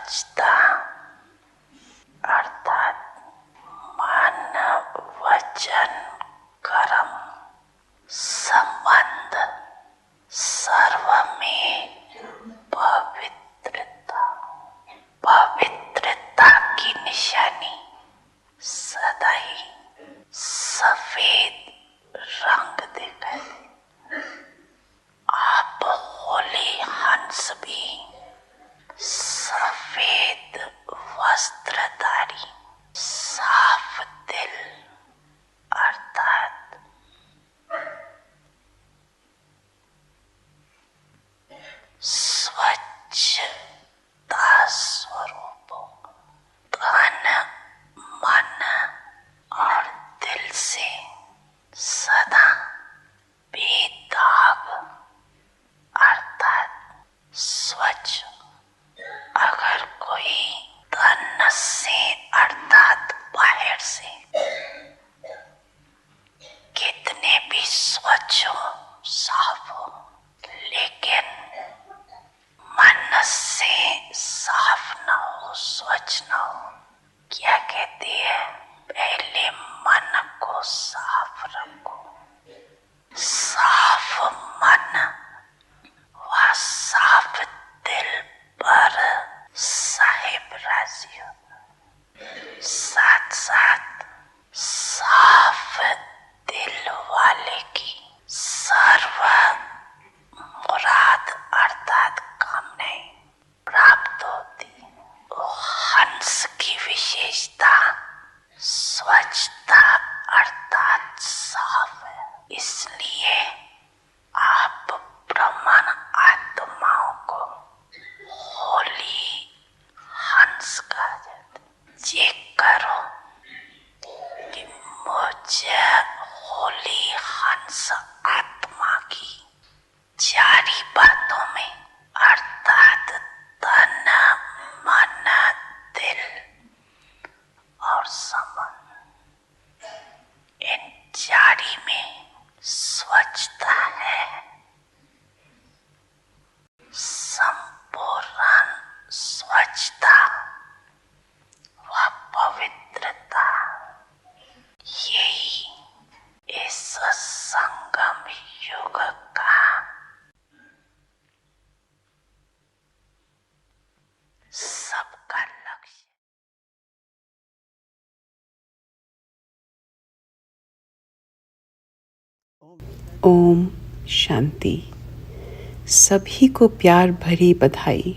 स्वच्छता अर्थात मन वचन कर्म संबंध सर्व में पवित्रता की निशानी सदा ही सफेद रंग दिखाई। आप होली हंस भी सफेद वस्त्रधारी साफ दिल अर्थात स्वच्छता स्वरूप तन मन और दिल से सदा बेदाग अर्थात स्वच्छ। अगर कोई तन से अर्थात बाहर से कितने भी स्वच्छ हो साफ हो लेकिन मन से साफ न हो स्वच्छ न हो, क्या कहती है? पहले मन को साफ रखो। साफ मन व साफ दिल पर साहिब राजी हो। साथ साथ साफ दिल वाले की सर्व मुराद अर्थात कामनाएं प्राप्त होती। हंस की विशेषता स्वच्छता अर्थात साफ है, इसलिए आप ब्राह्मण आत्माओं को होली हंस कहा जाता है। चेक करो कि मुझे होली हंस आत्मा की चारी बातों में अर्थात तन मन दिल और संबंध, इन चारी में स्वच्छता है। संपूर्ण स्वच्छता व पवित्रता यही इस संगम युग का सबका लक्ष्य। ओम शांति। सभी को प्यार भरी बधाई।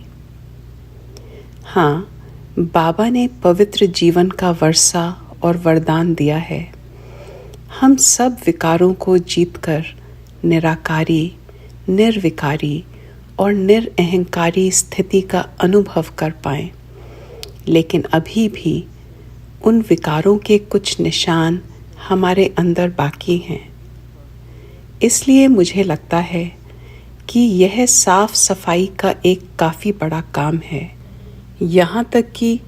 हाँ, बाबा ने पवित्र जीवन का वर्षा और वरदान दिया है। हम सब विकारों को जीतकर निराकारी, निर्विकारी और निरअहंकारी स्थिति का अनुभव कर पाएं। लेकिन अभी भी उन विकारों के कुछ निशान हमारे अंदर बाकी हैं। इसलिए मुझे लगता है कि यह साफ सफाई का एक काफ़ी बड़ा काम है। यहाँ तक कि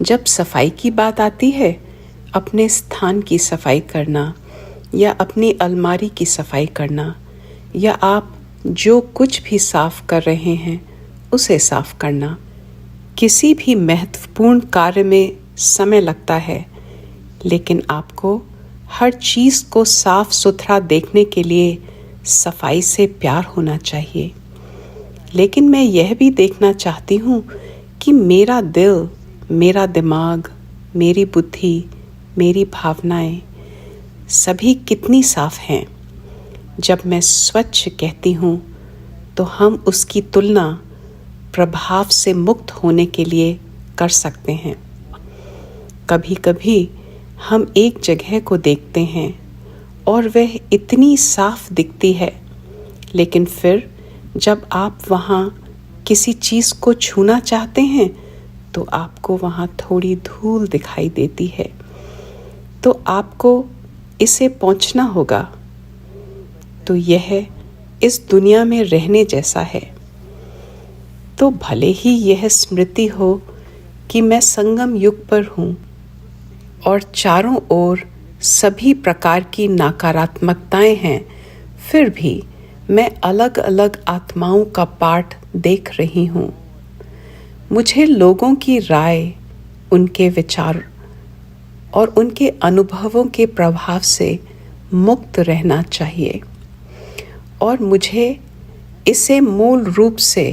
जब सफाई की बात आती है, अपने स्थान की सफाई करना या अपनी अलमारी की सफाई करना या आप जो कुछ भी साफ कर रहे हैं उसे साफ करना, किसी भी महत्वपूर्ण कार्य में समय लगता है, लेकिन आपको हर चीज़ को साफ सुथरा देखने के लिए सफाई से प्यार होना चाहिए। लेकिन मैं यह भी देखना चाहती हूँ कि मेरा दिल, मेरा दिमाग, मेरी बुद्धि, मेरी भावनाएं सभी कितनी साफ हैं। जब मैं स्वच्छ कहती हूँ तो हम उसकी तुलना प्रभाव से मुक्त होने के लिए कर सकते हैं। कभी कभी हम एक जगह को देखते हैं और वह इतनी साफ दिखती है, लेकिन फिर जब आप वहाँ किसी चीज़ को छूना चाहते हैं तो आपको वहाँ थोड़ी धूल दिखाई देती है। तो आपको इसे पोंछना होगा। तो यह इस दुनिया में रहने जैसा है। तो भले ही यह स्मृति हो कि मैं संगम युग पर हूँ और चारों ओर सभी प्रकार की नकारात्मकताएं हैं, फिर भी मैं अलग अलग आत्माओं का पाठ देख रही हूँ। मुझे लोगों की राय, उनके विचार और उनके अनुभवों के प्रभाव से मुक्त रहना चाहिए और मुझे इसे मूल रूप से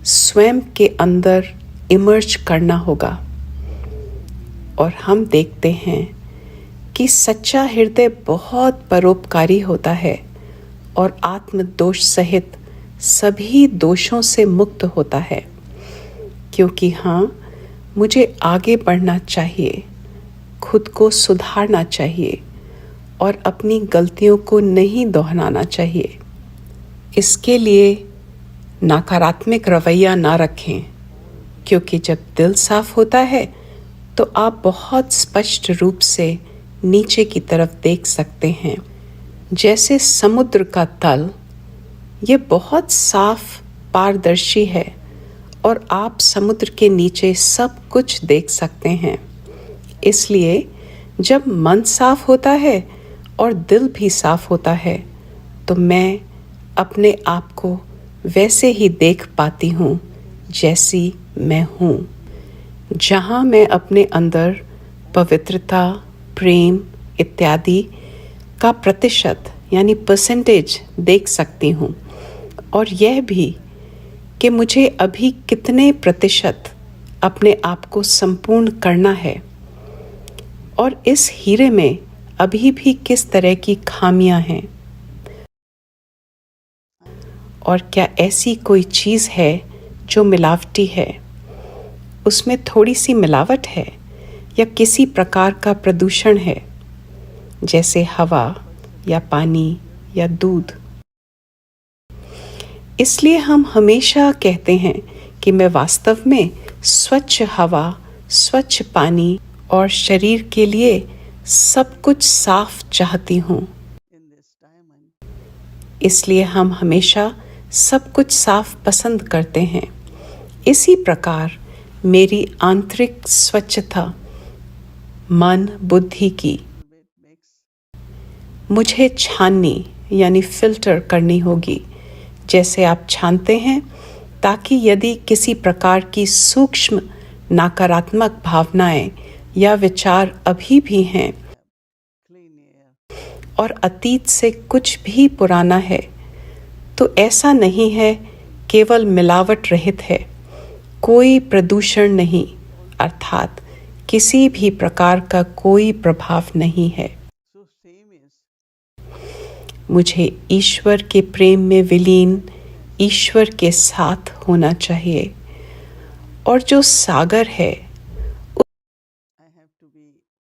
स्वयं के अंदर इमर्ज करना होगा। और हम देखते हैं कि सच्चा हृदय बहुत परोपकारी होता है और आत्मदोष सहित सभी दोषों से मुक्त होता है, क्योंकि हाँ, मुझे आगे बढ़ना चाहिए, खुद को सुधारना चाहिए और अपनी गलतियों को नहीं दोहराना चाहिए। इसके लिए नकारात्मक रवैया ना रखें, क्योंकि जब दिल साफ होता है तो आप बहुत स्पष्ट रूप से नीचे की तरफ देख सकते हैं। जैसे समुद्र का तल, ये बहुत साफ पारदर्शी है और आप समुद्र के नीचे सब कुछ देख सकते हैं। इसलिए जब मन साफ होता है और दिल भी साफ होता है तो मैं अपने आप को वैसे ही देख पाती हूँ जैसी मैं हूँ। जहाँ मैं अपने अंदर पवित्रता, प्रेम इत्यादि का प्रतिशत यानी परसेंटेज देख सकती हूँ, और यह भी कि मुझे अभी कितने प्रतिशत अपने आप को संपूर्ण करना है और इस हीरे में अभी भी किस तरह की खामियां हैं, और क्या ऐसी कोई चीज़ है जो मिलावटी है, उसमें थोड़ी सी मिलावट है या किसी प्रकार का प्रदूषण है, जैसे हवा या पानी या दूध। इसलिए हम हमेशा कहते हैं कि मैं वास्तव में स्वच्छ हवा, स्वच्छ पानी और शरीर के लिए सब कुछ साफ चाहती हूँ। इसलिए हम हमेशा सब कुछ साफ पसंद करते हैं। इसी प्रकार मेरी आंतरिक स्वच्छता मन बुद्धि की मुझे छाननी यानी फिल्टर करनी होगी, जैसे आप छानते हैं, ताकि यदि किसी प्रकार की सूक्ष्म नकारात्मक भावनाएं या विचार अभी भी हैं और अतीत से कुछ भी पुराना है, तो ऐसा नहीं है, केवल मिलावट रहित है, कोई प्रदूषण नहीं, अर्थात किसी भी प्रकार का कोई प्रभाव नहीं है। मुझे ईश्वर के प्रेम में विलीन, ईश्वर के साथ होना चाहिए, और जो सागर है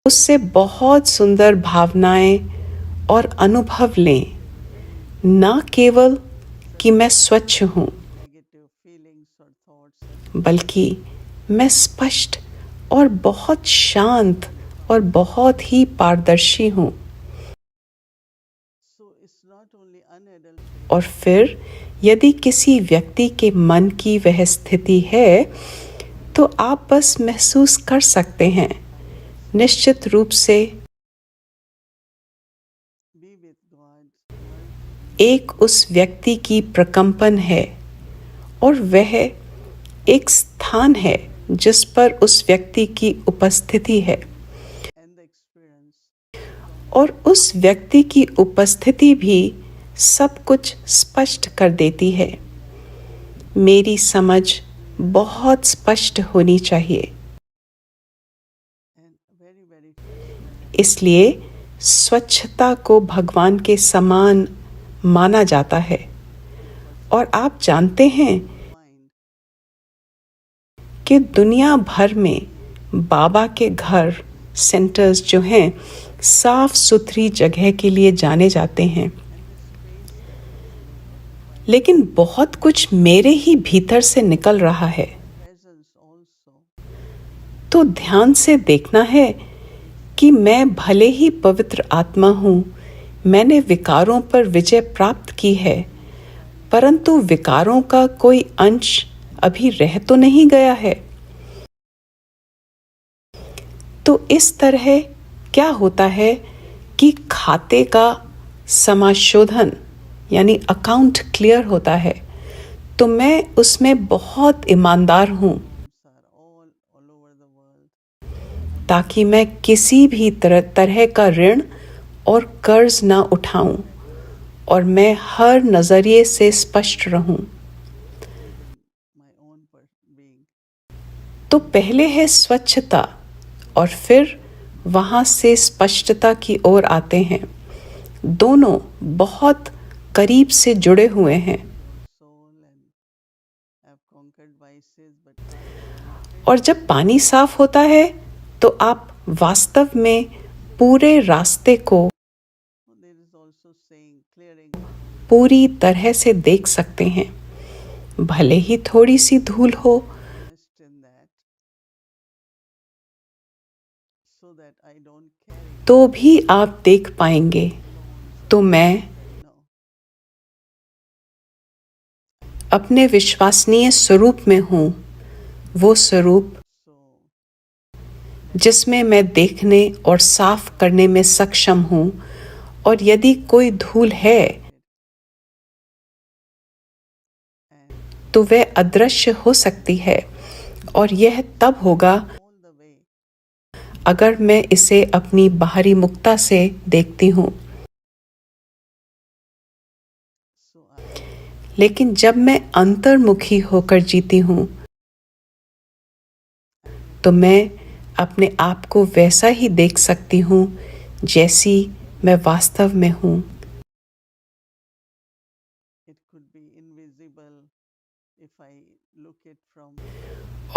उससे बहुत सुंदर भावनाएं और अनुभव लें, न केवल कि मैं स्वच्छ हूँ, बल्कि मैं स्पष्ट और बहुत शांत और बहुत ही पारदर्शी हूँ। और फिर यदि किसी व्यक्ति के मन की वह स्थिति है, तो आप बस महसूस कर सकते हैं, निश्चित रूप से एक उस व्यक्ति की प्रकंपन है, और वह एक स्थान है जिस पर उस व्यक्ति की उपस्थिति है, और उस व्यक्ति की उपस्थिति भी सब कुछ स्पष्ट कर देती है। मेरी समझ बहुत स्पष्ट होनी चाहिए। इसलिए स्वच्छता को भगवान के समान माना जाता है। और आप जानते हैं कि दुनिया भर में बाबा के घर सेंटर्स जो हैं, साफ सुथरी जगह के लिए जाने जाते हैं, लेकिन बहुत कुछ मेरे ही भीतर से निकल रहा है। तो ध्यान से देखना है कि मैं भले ही पवित्र आत्मा हूँ, मैंने विकारों पर विजय प्राप्त की है, परंतु विकारों का कोई अंश अभी रह तो नहीं गया है। तो इस तरह क्या होता है कि खाते का समाशोधन यानी अकाउंट क्लियर होता है, तो मैं उसमें बहुत ईमानदार हूँ ताकि मैं किसी भी तरह का ऋण और कर्ज ना उठाऊं और मैं हर नजरिए से स्पष्ट रहूं। तो पहले है स्वच्छता और फिर वहां से स्पष्टता की ओर आते हैं। दोनों बहुत करीब से जुड़े हुए हैं। और जब पानी साफ होता है तो आप वास्तव में पूरे रास्ते को पूरी तरह से देख सकते हैं, भले ही थोड़ी सी धूल हो। तो भी आप देख पाएंगे। तो मैं अपने विश्वसनीय स्वरूप में हूं, वो स्वरूप जिसमें मैं देखने और साफ करने में सक्षम हूं। और यदि कोई धूल है तो वह अदृश्य हो सकती है, और यह तब होगा अगर मैं इसे अपनी बाहरी मुक्ता से देखती हूं। लेकिन जब मैं अंतर्मुखी होकर जीती हूं तो मैं अपने आप को वैसा ही देख सकती हूं जैसी मैं वास्तव में हूं।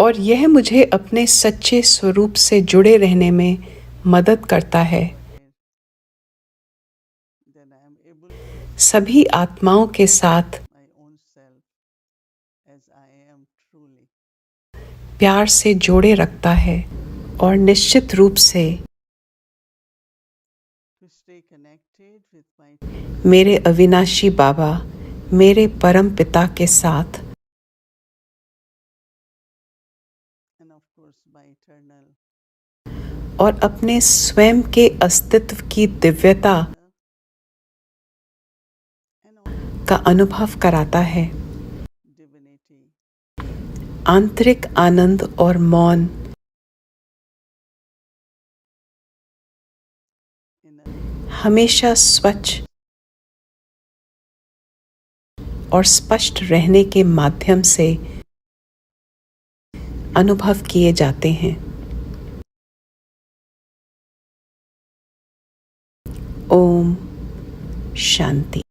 और यह मुझे अपने सच्चे स्वरूप से जुड़े रहने में मदद करता है। सभी आत्माओं के साथ प्यार से जोड़े रखता है और निश्चित रूप से मेरे अविनाशी बाबा, मेरे परम पिता के साथ और अपने स्वयं के अस्तित्व की दिव्यता का अनुभव कराता है। आंतरिक आनंद और मौन हमेशा स्वच्छ और स्पष्ट रहने के माध्यम से अनुभव किए जाते हैं। ओम शांति।